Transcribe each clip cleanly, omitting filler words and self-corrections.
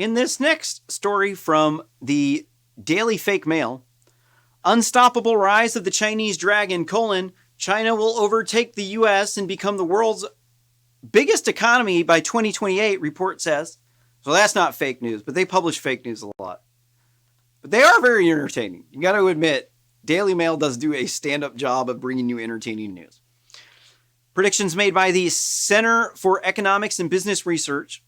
In this next story from the Daily Fake Mail, unstoppable rise of the Chinese dragon, China will overtake the U.S. and become the world's biggest economy by 2028, report says. So that's not fake news, but they publish fake news a lot. But they are very entertaining. You got to admit, Daily Mail does do a stand-up job of bringing you entertaining news. Predictions made by the Center for Economics and Business Research.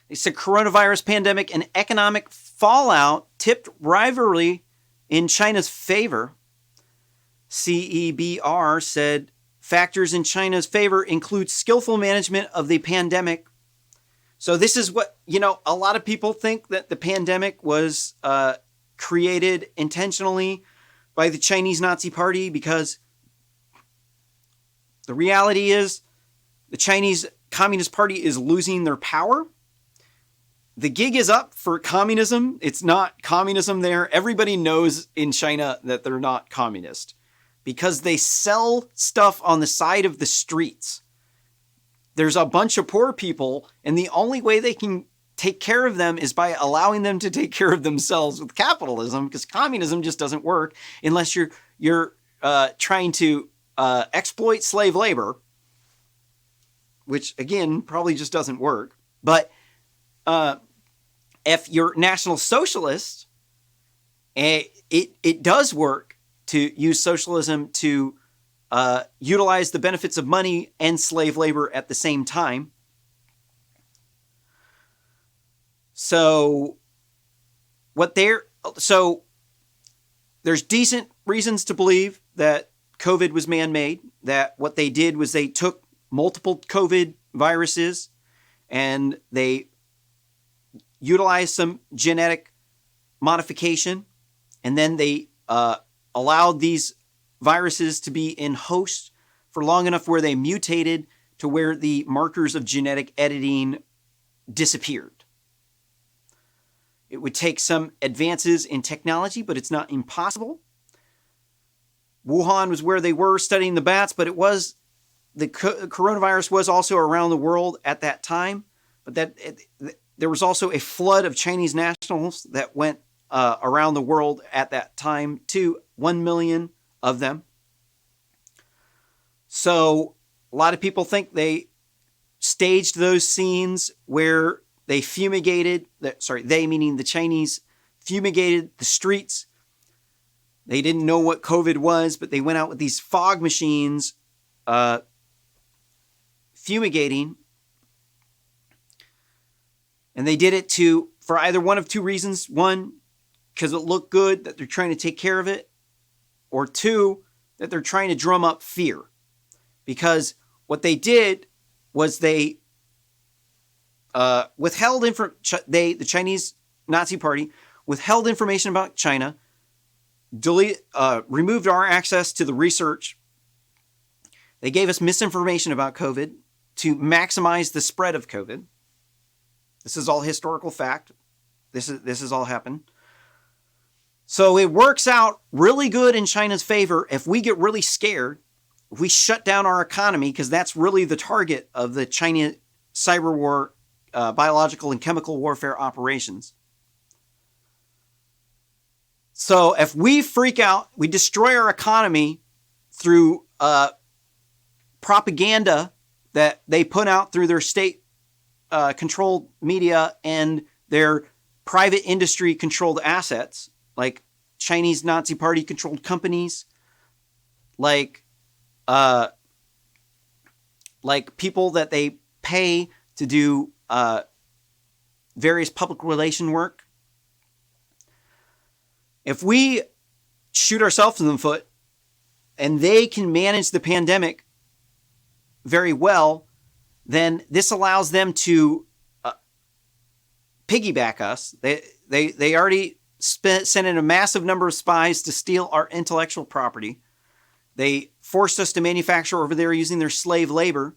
They said coronavirus pandemic and economic fallout tipped rivalry in China's favor. CEBR said factors in China's favor include skillful management of the pandemic. So this is what, a lot of people think that the pandemic was created intentionally by the Chinese Nazi Party, because the reality is the Chinese Communist Party is losing their power. The gig is up for communism. It's not communism there. Everybody knows in China that they're not communist because they sell stuff on the side of the streets. There's a bunch of poor people, and the only way they can take care of them is by allowing them to take care of themselves with capitalism, because communism just doesn't work unless you're trying to exploit slave labor, which again probably just doesn't work. But if you're National Socialist, it does work to use socialism to utilize the benefits of money and slave labor at the same time. So there's decent reasons to believe that COVID was man-made, that what they did was they took multiple COVID viruses and they utilized some genetic modification, and then they allowed these viruses to be in hosts for long enough where they mutated to where the markers of genetic editing disappeared. It would take some advances in technology, but it's not impossible. Wuhan was where they were studying the bats, but the coronavirus was also around the world at that time. But there was also a flood of Chinese nationals that went around the world at that time too, 1 million of them. So a lot of people think they staged those scenes where they fumigated, they meaning the Chinese, fumigated the streets. They didn't know what COVID was, but they went out with these fog machines fumigating. And they did it for either one of two reasons. One, because it looked good that they're trying to take care of it. Or two, that they're trying to drum up fear. Because what they did was they withheld the Chinese Nazi Party withheld information about China, removed our access to the research. They gave us misinformation about COVID to maximize the spread of COVID. This is all historical fact. This has all happened. So it works out really good in China's favor if we get really scared, if we shut down our economy, because that's really the target of the China cyber war, biological and chemical warfare operations. So if we freak out, we destroy our economy through propaganda that they put out through their state controlled media and their private industry controlled assets, like Chinese Nazi Party controlled companies, like people that they pay to do various public relation work. If we shoot ourselves in the foot and they can manage the pandemic very well, then this allows them to piggyback us. They already sent in a massive number of spies to steal our intellectual property. They forced us to manufacture over there using their slave labor.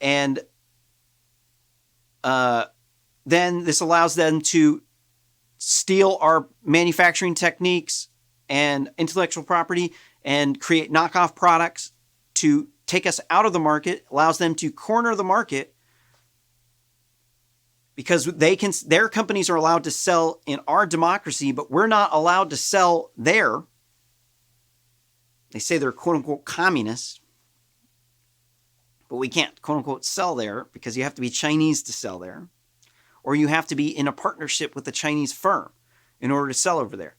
And then this allows them to steal our manufacturing techniques and intellectual property and create knockoff products to take us out of the market, allows them to corner the market because their companies are allowed to sell in our democracy, but we're not allowed to sell there. They say they're quote unquote communists, but we can't quote unquote sell there because you have to be Chinese to sell there, or you have to be in a partnership with a Chinese firm in order to sell over there.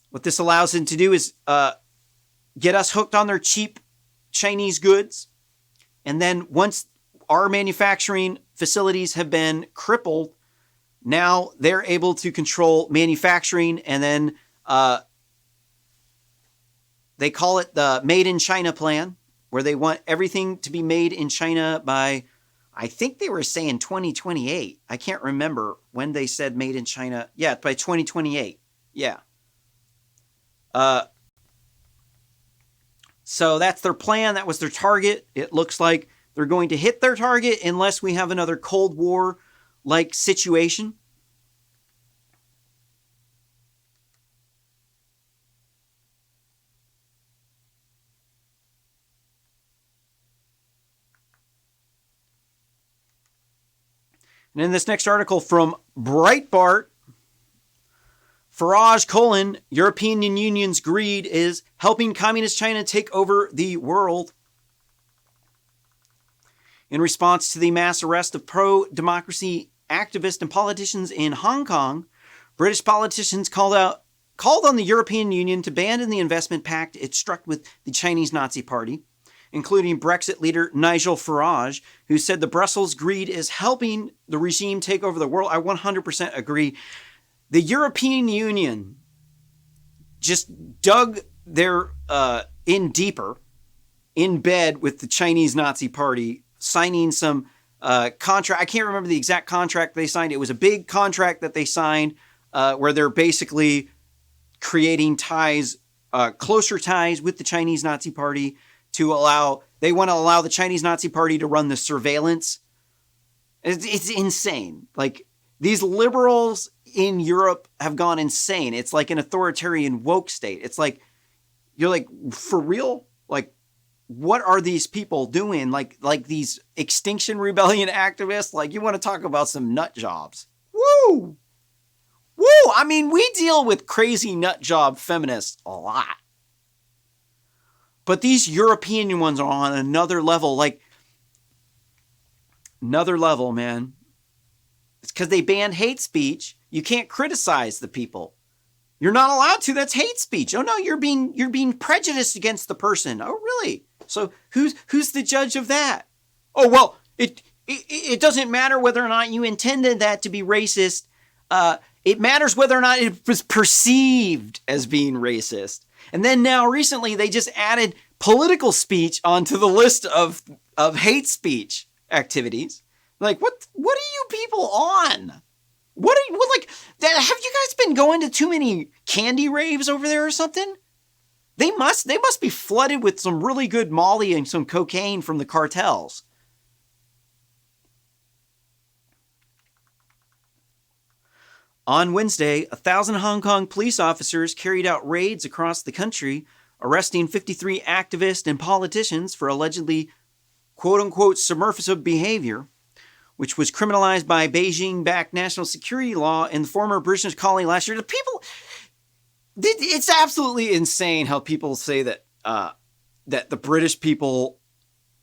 What this allows them to do is get us hooked on their cheap Chinese goods. And then once our manufacturing facilities have been crippled, now they're able to control manufacturing. And then they call it the Made in China plan, where they want everything to be made in China by, I think they were saying 2028. I can't remember when they said made in China. Yeah, by 2028. Yeah. So that's their plan. That was their target. It looks like they're going to hit their target unless we have another Cold War-like situation. And in this next article from Breitbart, Farage, European Union's greed is helping communist China take over the world. In response to the mass arrest of pro-democracy activists and politicians in Hong Kong, British politicians called on the European Union to abandon the investment pact it struck with the Chinese Nazi Party, including Brexit leader Nigel Farage, who said the Brussels greed is helping the regime take over the world. I 100% agree. The European Union just dug their in deeper, in bed with the Chinese Nazi Party, signing some contract. I can't remember the exact contract they signed. It was a big contract that they signed where they're basically creating ties, closer ties with the Chinese Nazi Party they want to allow the Chinese Nazi Party to run the surveillance. It's insane. Like, these liberals in Europe have gone insane. It's like an authoritarian woke state. It's like, you're like, for real? Like, what are these people doing? Like these Extinction Rebellion activists? Like, you want to talk about some nut jobs. Woo! Woo! I mean, we deal with crazy nut job feminists a lot. But these European ones are on another level. Like, another level, man. It's because they banned hate speech. You can't criticize the people. You're not allowed to. That's hate speech. Oh no, you're being prejudiced against the person. Oh really? So who's the judge of that? Oh well, it doesn't matter whether or not you intended that to be racist. It matters whether or not it was perceived as being racist. And then now recently they just added political speech onto the list of hate speech activities. Like, what are you people on? What like that? Have you guys been going to too many candy raves over there or something? They must be flooded with some really good Molly and some cocaine from the cartels. On Wednesday, 1,000 Hong Kong police officers carried out raids across the country, arresting 53 activists and politicians for allegedly quote-unquote subversive behavior, which was criminalized by Beijing-backed national security law in the former British colony last year. It's absolutely insane how people say that that the British people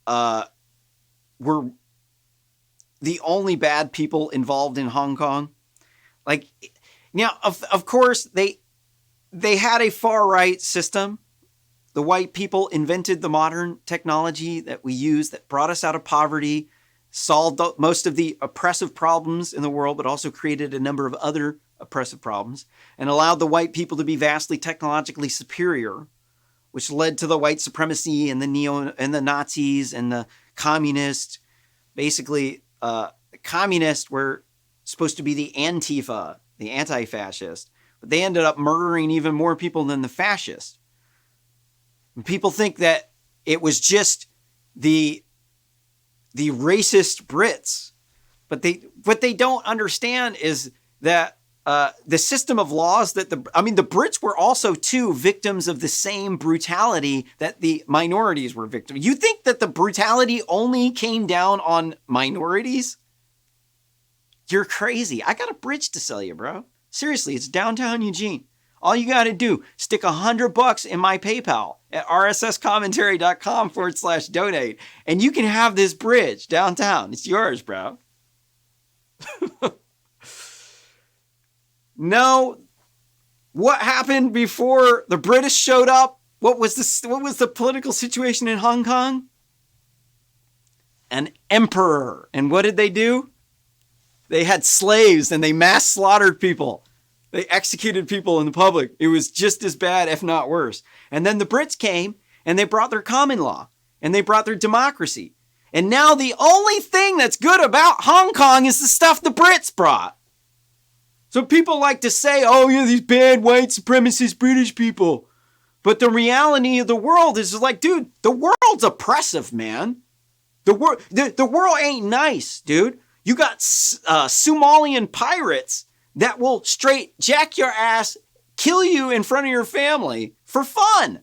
were the only bad people involved in Hong Kong. Like, now, of course, they had a far-right system. The white people invented the modern technology that we use that brought us out of poverty, solved most of the oppressive problems in the world, but also created a number of other oppressive problems, and allowed the white people to be vastly technologically superior, which led to the white supremacy and the Nazis and the communists. Basically, the communists were supposed to be the Antifa, the anti-fascist, but they ended up murdering even more people than the fascists. And people think that it was just the racist Brits, but what they don't understand is that the system of laws that the Brits were also too victims of the same brutality that the minorities were victims. You think that the brutality only came down on minorities? You're crazy. I got a bridge to sell you, bro. Seriously, it's downtown Eugene. All you got to do, stick $100 in my PayPal at rsscommentary.com/donate, and you can have this bridge downtown. It's yours, bro. No, what happened before the British showed up? What was the political situation in Hong Kong? An emperor. And what did they do? They had slaves and they mass slaughtered people. They executed people in the public. It was just as bad, if not worse. And then the Brits came and they brought their common law and they brought their democracy. And now the only thing that's good about Hong Kong is the stuff the Brits brought. So people like to say, oh, yeah, these bad white supremacist British people. But the reality of the world is like, dude, the world's oppressive, man. The world ain't nice, dude. You got Somalian pirates that will straight jack your ass, kill you in front of your family for fun.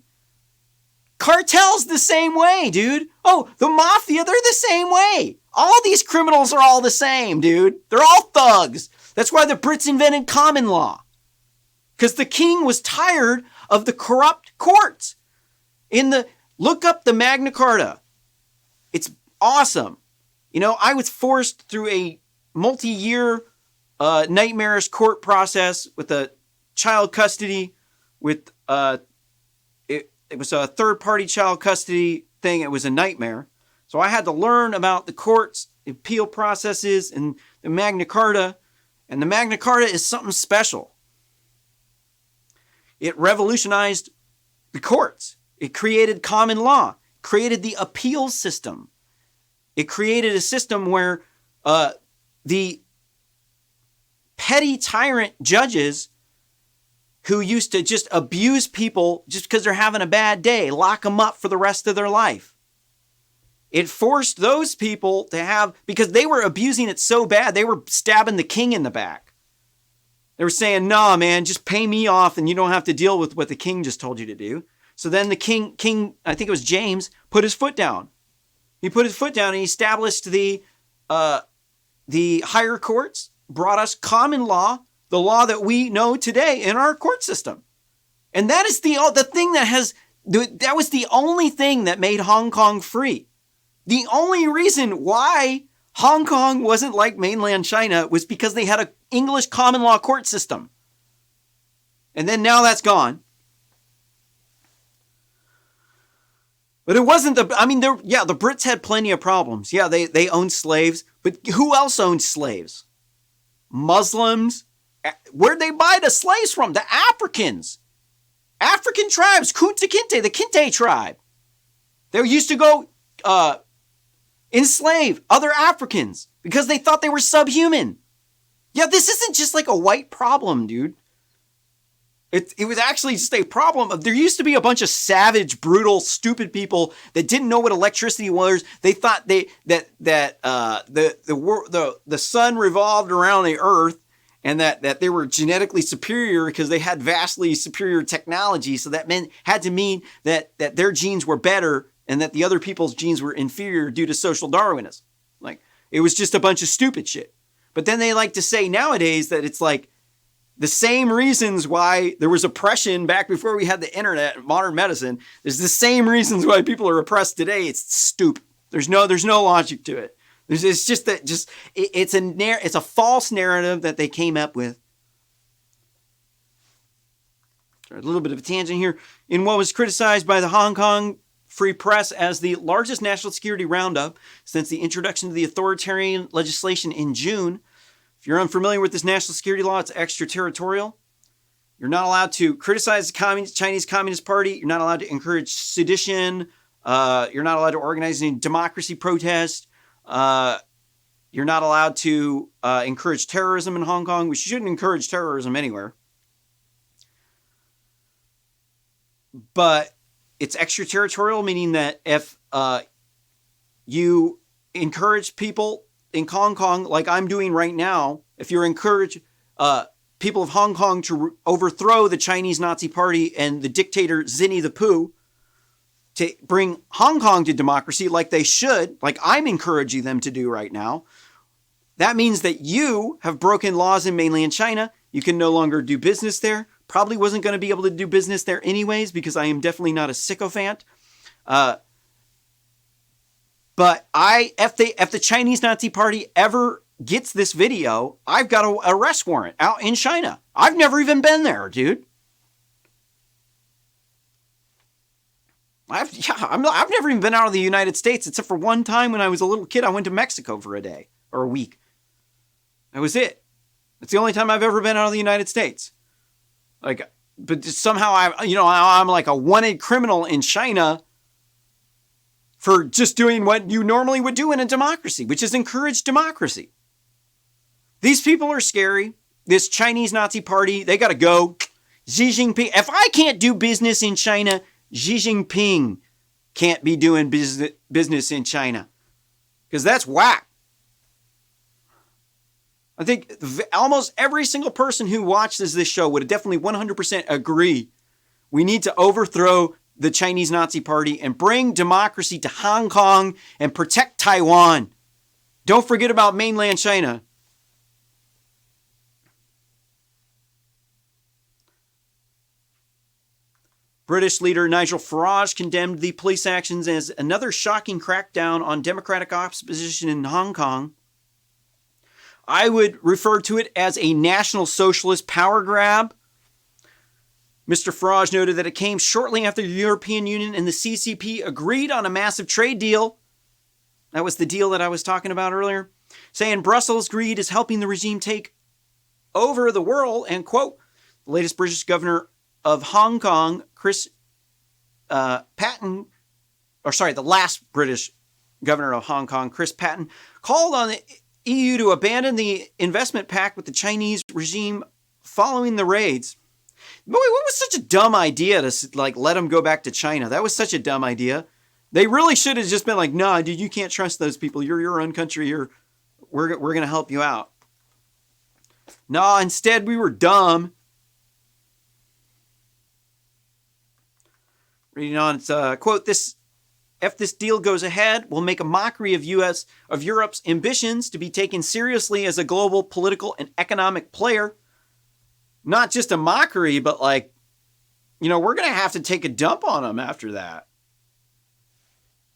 Cartels the same way, dude. Oh, the mafia, they're the same way. All these criminals are all the same, dude. They're all thugs. That's why the Brits invented common law. Because the king was tired of the corrupt courts. Look up the Magna Carta. It's awesome. You know, I was forced through a multi-year nightmarish court process with a child custody with it was a third-party child custody thing. It was a nightmare. So I had to learn about the courts, appeal processes, and the Magna Carta. And the Magna Carta is something special. It revolutionized the courts. It created common law, created the appeal system. It created a system where the petty tyrant judges who used to just abuse people just because they're having a bad day, lock them up for the rest of their life. It forced those people to have, because they were abusing it so bad, they were stabbing the king in the back. They were saying, nah, man, just pay me off and you don't have to deal with what the king just told you to do. So then the king, I think it was James, put his foot down. He put his foot down and he established the higher courts, brought us common law, the law that we know today in our court system. And that is the thing that was the only thing that made Hong Kong free. The only reason why Hong Kong wasn't like mainland China was because they had an English common law court system. And then now that's gone. But it wasn't the Brits had plenty of problems. Yeah, they owned slaves, but who else owned slaves? Muslims. Where'd they buy the slaves from? The Africans. African tribes, Kunta Kinte, the Kinte tribe. They used to go enslave other Africans because they thought they were subhuman. Yeah, this isn't just like a white problem, dude. It was actually just a problem of, there used to be a bunch of savage, brutal, stupid people that didn't know what electricity was. They thought that the sun revolved around the earth, and that they were genetically superior because they had vastly superior technology. So that had to mean that their genes were better and that the other people's genes were inferior due to social Darwinism. Like, it was just a bunch of stupid shit. But then they like to say nowadays that it's like the same reasons why there was oppression back before we had the internet and modern medicine. There's the same reasons why people are oppressed today. It's stupid. There's no logic to it. It's just that it's a false narrative that they came up with. A little bit of a tangent here. In what was criticized by the Hong Kong Free Press as the largest national security roundup since the introduction of the authoritarian legislation in June. If you're unfamiliar with this national security law, it's extraterritorial. You're not allowed to criticize the Chinese Communist Party. You're not allowed to encourage sedition. You're not allowed to organize any democracy protest. You're not allowed to encourage terrorism in Hong Kong. We shouldn't encourage terrorism anywhere. But it's extraterritorial, meaning that if you encourage people in Hong Kong, like I'm doing right now, if you encourage people of Hong Kong to overthrow the Chinese Nazi Party and the dictator Zinni the Pooh, to bring Hong Kong to democracy like they should, like I'm encouraging them to do right now, That means that you have broken laws in mainland China. You can no longer do business there. Probably wasn't going to be able to do business there anyways because I am definitely not a sycophant. But if the Chinese Nazi Party ever gets this video, I've got an arrest warrant out in China. I've never even been there, dude. I've never even been out of the United States except for one time when I was a little kid. I went to Mexico for a day or a week. That was it. It's the only time I've ever been out of the United States. Like, but somehow I'm like a wanted criminal in China for just doing what you normally would do in a democracy, which is encourage democracy. These people are scary. This Chinese Nazi Party, they got to go. Xi Jinping. If I can't do business in China, Xi Jinping can't be doing business in China. Because that's whack. I think almost every single person who watches this show would definitely 100% agree. We need to overthrow the Chinese Nazi Party and bring democracy to Hong Kong and protect Taiwan. Don't forget about mainland China. British leader Nigel Farage condemned the police actions as another shocking crackdown on democratic opposition in Hong Kong. I would refer to it as a National Socialist power grab. Mr. Farage noted that it came shortly after the European Union and the CCP agreed on a massive trade deal. That was the deal that I was talking about earlier. Saying Brussels' greed is helping the regime take over the world. And, quote, the latest British governor of Hong Kong, the last British governor of Hong Kong, Chris Patten, called on the EU to abandon the investment pact with the Chinese regime following the raids. Boy, what was such a dumb idea to let them go back to China? That was such a dumb idea. They really should have just been like, nah, dude, you can't trust those people. You're your own country. We're going to help you out. No, instead we were dumb. Reading on, it's quote, if this deal goes ahead, we'll make a mockery of Europe's ambitions to be taken seriously as a global political and economic player. Not just a mockery, but we're going to have to take a dump on them after that.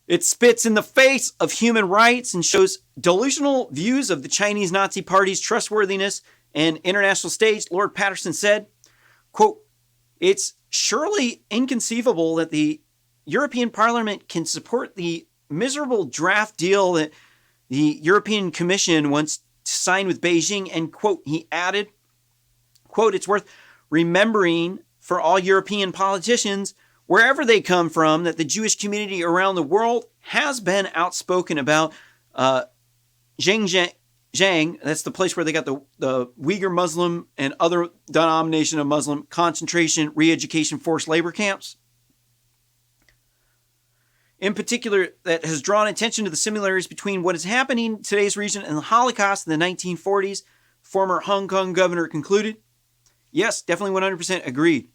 It spits in the face of human rights and shows delusional views of the Chinese Nazi Party's trustworthiness and international stage. Lord Patterson said, quote, it's surely inconceivable that the European Parliament can support the miserable draft deal that the European Commission wants to sign with Beijing. And, quote, he added, quote, it's worth remembering for all European politicians, wherever they come from, that the Jewish community around the world has been outspoken about Xinjiang. That's the place where they got the Uyghur Muslim and other denomination of Muslim concentration re-education forced labor camps. In particular, that has drawn attention to the similarities between what is happening in today's region and the Holocaust in the 1940s. Former Hong Kong governor concluded. Yes, definitely 100% agreed.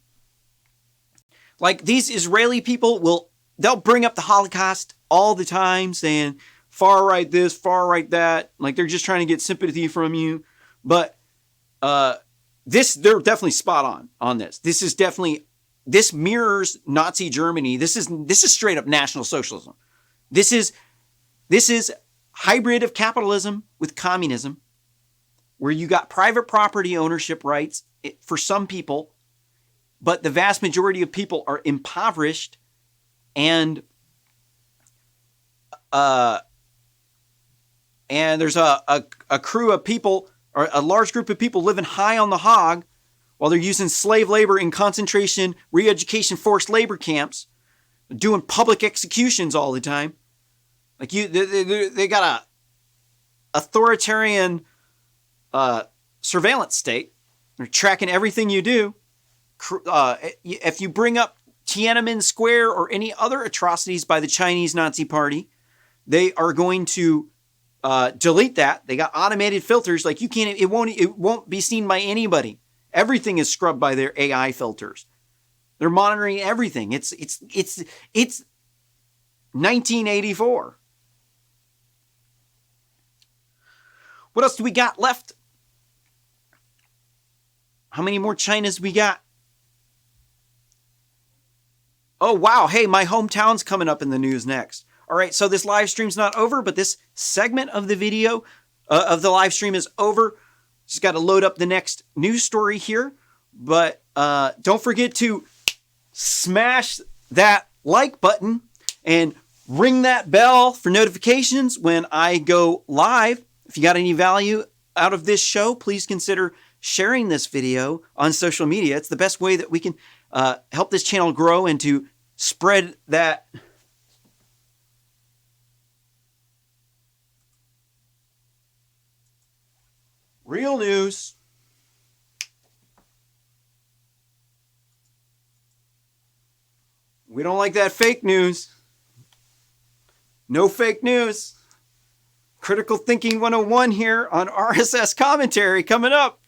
Like, these Israeli people they'll bring up the Holocaust all the time, saying far right this, far right that. Like, they're just trying to get sympathy from you. But they're definitely spot on this. This mirrors Nazi Germany. This is straight up National Socialism. This is hybrid of capitalism with communism, where you got private property ownership rights for some people, but the vast majority of people are impoverished, and there's a crew of people, or a large group of people living high on the hog while they're using slave labor in concentration, re-education forced labor camps, doing public executions all the time. Like, they got a authoritarian surveillance state. They're tracking everything you do. If you bring up Tiananmen Square or any other atrocities by the Chinese Nazi Party, they are going to delete that. They got automated filters. Like, you can't. It won't be seen by anybody. Everything is scrubbed by their AI filters. They're monitoring everything. It's 1984. What else do we got left? How many more Chinas we got? Oh, wow. Hey, my hometown's coming up in the news next. All right, so this live stream's not over, but this segment of the video, of the live stream is over. Just got to load up the next news story here. But don't forget to smash that like button and ring that bell for notifications when I go live. If you got any value out of this show, please consider sharing this video on social media. It's the best way that we can help this channel grow and to spread that real news. We don't like that fake news. No fake news. Critical Thinking 101 here on RSS Commentary coming up.